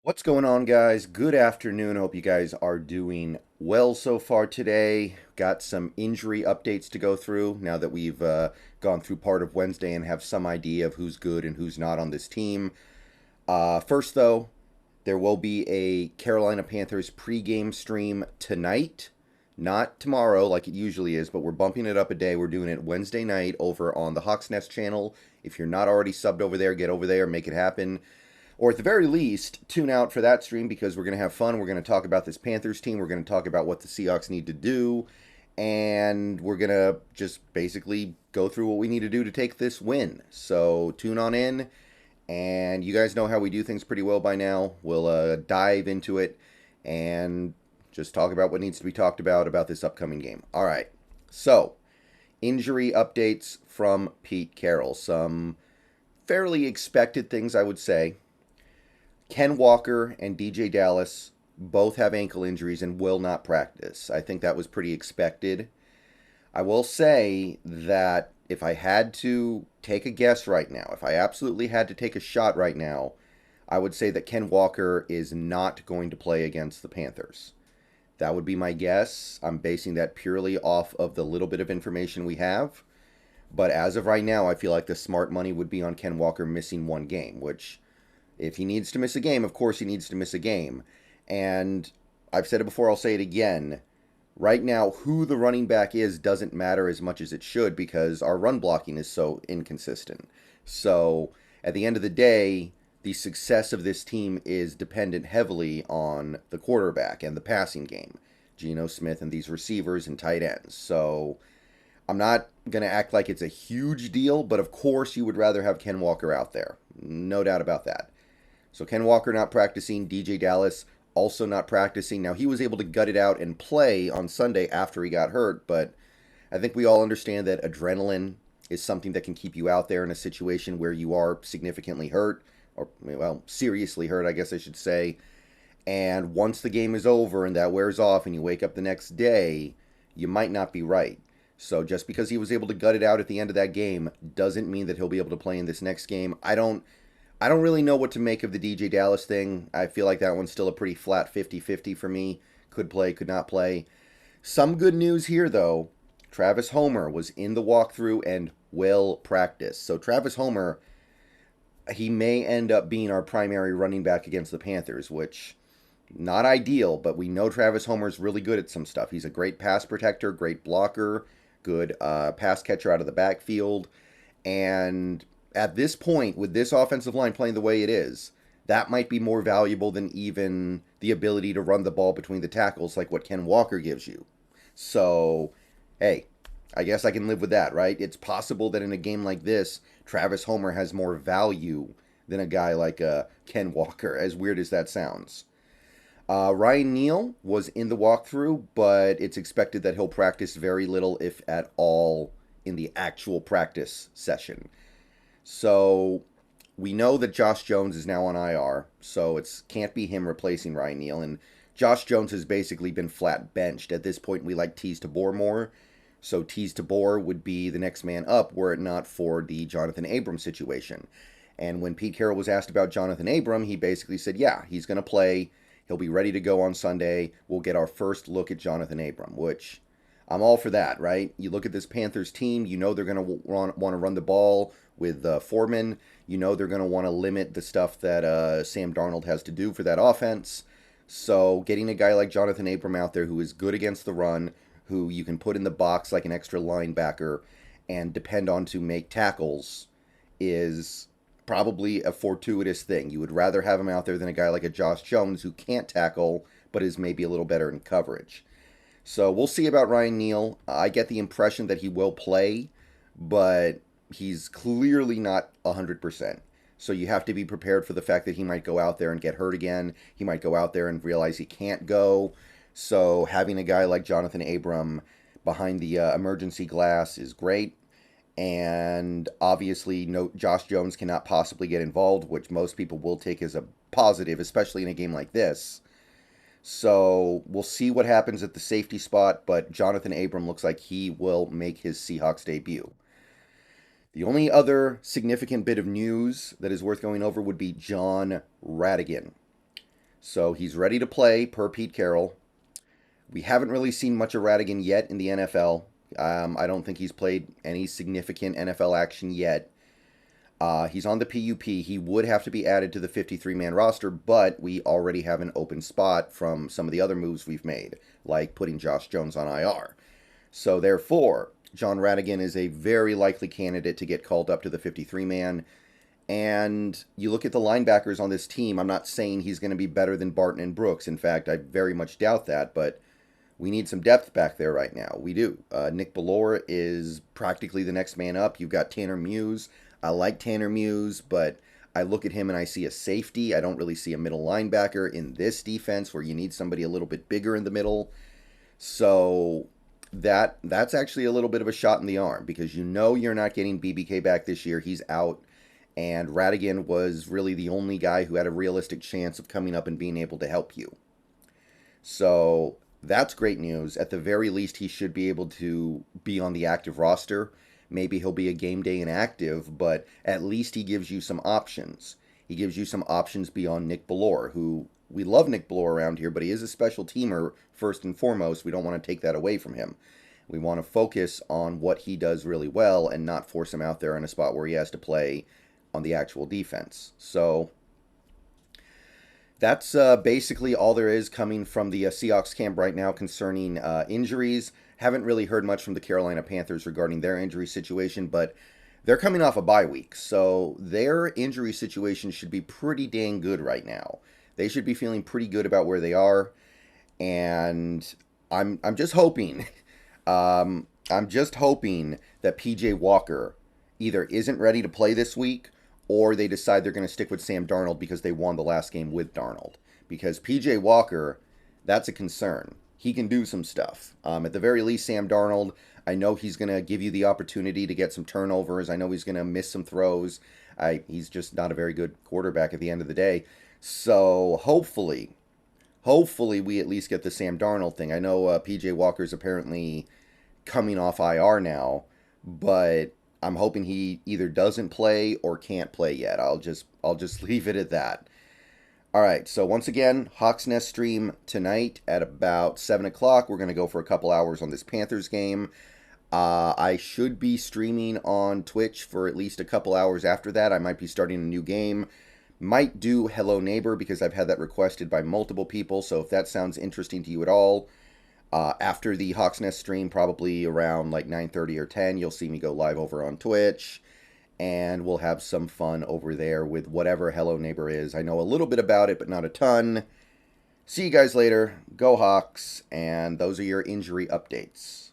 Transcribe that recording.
What's going on, guys? Good afternoon. Hope you guys are doing well so far today. Got some injury updates to go through now that we've gone through part of Wednesday and have some idea of who's good and who's not on this team. First, though, there will be a Carolina Panthers pregame stream tonight. Not tomorrow like it usually is, but we're bumping it up a day. We're doing it Wednesday night over on the Hawks Nest channel. If you're not already subbed over there, get over there, make it happen. Or at the very least, tune out for that stream because we're going to have fun. We're going to talk about this Panthers team. We're going to talk about what the Seahawks need to do. And we're going to just basically go through what we need to do to take this win. So tune on in. And you guys know how we do things pretty well by now. We'll dive into it and just talk about what needs to be talked about this upcoming game. All right. So, injury updates from Pete Carroll. Some fairly expected things, I would say. Ken Walker and DJ Dallas both have ankle injuries and will not practice. I think that was pretty expected. I will say that if I had to take a guess right now, if I absolutely had to take a shot right now, I would say that Ken Walker is not going to play against the Panthers. That would be my guess. I'm basing that purely off of the little bit of information we have. But as of right now, I feel like the smart money would be on Ken Walker missing one game, which, if he needs to miss a game, of course he needs to miss a game. And I've said it before, I'll say it again. Right now, who the running back is doesn't matter as much as it should because our run blocking is so inconsistent. So, at the end of the day, the success of this team is dependent heavily on the quarterback and the passing game. Geno Smith and these receivers and tight ends. So, I'm not going to act like it's a huge deal, but of course you would rather have Ken Walker out there. No doubt about that. So Ken Walker not practicing, DJ Dallas also not practicing. Now he was able to gut it out and play on Sunday after he got hurt, but I think we all understand that adrenaline is something that can keep you out there in a situation where you are significantly hurt, or, well, seriously hurt, I guess I should say. And once the game is over and that wears off and you wake up the next day, you might not be right. So just because he was able to gut it out at the end of that game doesn't mean that he'll be able to play in this next game. I don't really know what to make of the DJ Dallas thing. I feel like that one's still a pretty flat 50-50 for me. Could play, could not play. Some good news here, though. Travis Homer was in the walkthrough and will practice. So Travis Homer, he may end up being our primary running back against the Panthers, which, not ideal, but we know Travis Homer's really good at some stuff. He's a great pass protector, great blocker, good pass catcher out of the backfield. And at this point, with this offensive line playing the way it is, that might be more valuable than even the ability to run the ball between the tackles like what Ken Walker gives you. So, hey, I guess I can live with that, right? It's possible that in a game like this, Travis Homer has more value than a guy like Ken Walker, as weird as that sounds. Ryan Neal was in the walkthrough, but it's expected that he'll practice very little, if at all, in the actual practice session. So we know that Josh Jones is now on IR, so it can't be him replacing Ryan Neal. And Josh Jones has basically been flat benched. At this point, we like Teez Tabor more. So Teez Tabor would be the next man up were it not for the Jonathan Abram situation. And when Pete Carroll was asked about Jonathan Abram, he basically said, yeah, he's going to play. He'll be ready to go on Sunday. We'll get our first look at Jonathan Abram, which I'm all for that, right? You look at this Panthers team, you know they're going to want to run the ball with Foreman. You know they're going to want to limit the stuff that Sam Darnold has to do for that offense. So getting a guy like Jonathan Abram out there who is good against the run, who you can put in the box like an extra linebacker and depend on to make tackles is probably a fortuitous thing. You would rather have him out there than a guy like a Josh Jones who can't tackle but is maybe a little better in coverage. So we'll see about Ryan Neal. I get the impression that he will play, but he's clearly not 100%. So you have to be prepared for the fact that he might go out there and get hurt again. He might go out there and realize he can't go. So having a guy like Jonathan Abram behind the emergency glass is great. And obviously, no, Josh Jones cannot possibly get involved, which most people will take as a positive, especially in a game like this. So we'll see what happens at the safety spot, but Jonathan Abram looks like he will make his Seahawks debut. The only other significant bit of news that is worth going over would be John Radigan. So he's ready to play per Pete Carroll. We haven't really seen much of Radigan yet in the NFL. I don't think he's played any significant NFL action yet. He's on the PUP. He would have to be added to the 53-man roster, but we already have an open spot from some of the other moves we've made, like putting Josh Jones on IR. So therefore, John Radigan is a very likely candidate to get called up to the 53-man. And you look at the linebackers on this team, I'm not saying he's going to be better than Barton and Brooks. In fact, I very much doubt that, but we need some depth back there right now. We do. Nick Bellore is practically the next man up. You've got Tanner Muse. I like Tanner Muse, but I look at him and I see a safety. I don't really see a middle linebacker in this defense where you need somebody a little bit bigger in the middle. So that's actually a little bit of a shot in the arm because you know you're not getting BBK back this year. He's out. And Radigan was really the only guy who had a realistic chance of coming up and being able to help you. So that's great news. At the very least, he should be able to be on the active roster. Maybe he'll be a game day inactive, but at least he gives you some options. He gives you some options beyond Nick Bellore, who we love Nick Bellore around here, but he is a special teamer first and foremost. We don't want to take that away from him. We want to focus on what he does really well and not force him out there in a spot where he has to play on the actual defense. So that's basically all there is coming from the Seahawks camp right now concerning injuries. Haven't really heard much from the Carolina Panthers regarding their injury situation, but they're coming off a bye week, so their injury situation should be pretty dang good right now. They should be feeling pretty good about where they are, and I'm just hoping, I'm just hoping that PJ Walker either isn't ready to play this week, or they decide they're going to stick with Sam Darnold because they won the last game with Darnold. Because PJ Walker, that's a concern. He can do some stuff. At the very least, Sam Darnold, I know he's going to give you the opportunity to get some turnovers. I know he's going to miss some throws. He's just not a very good quarterback at the end of the day. So hopefully we at least get the Sam Darnold thing. I know PJ Walker's apparently coming off IR now, but I'm hoping he either doesn't play or can't play yet. I'll just leave it at that. All right, so once again, Hawks Nest stream tonight at about 7 o'clock. We're going to go for a couple hours on this Panthers game. I should be streaming on Twitch for at least a couple hours after that. I might be starting a new game. Might do Hello Neighbor because I've had that requested by multiple people. So if that sounds interesting to you at all, after the Hawks Nest stream, probably around like 9:30 or 10, you'll see me go live over on Twitch. And we'll have some fun over there with whatever Hello Neighbor is. I know a little bit about it, but not a ton. See you guys later. Go Hawks. And those are your injury updates.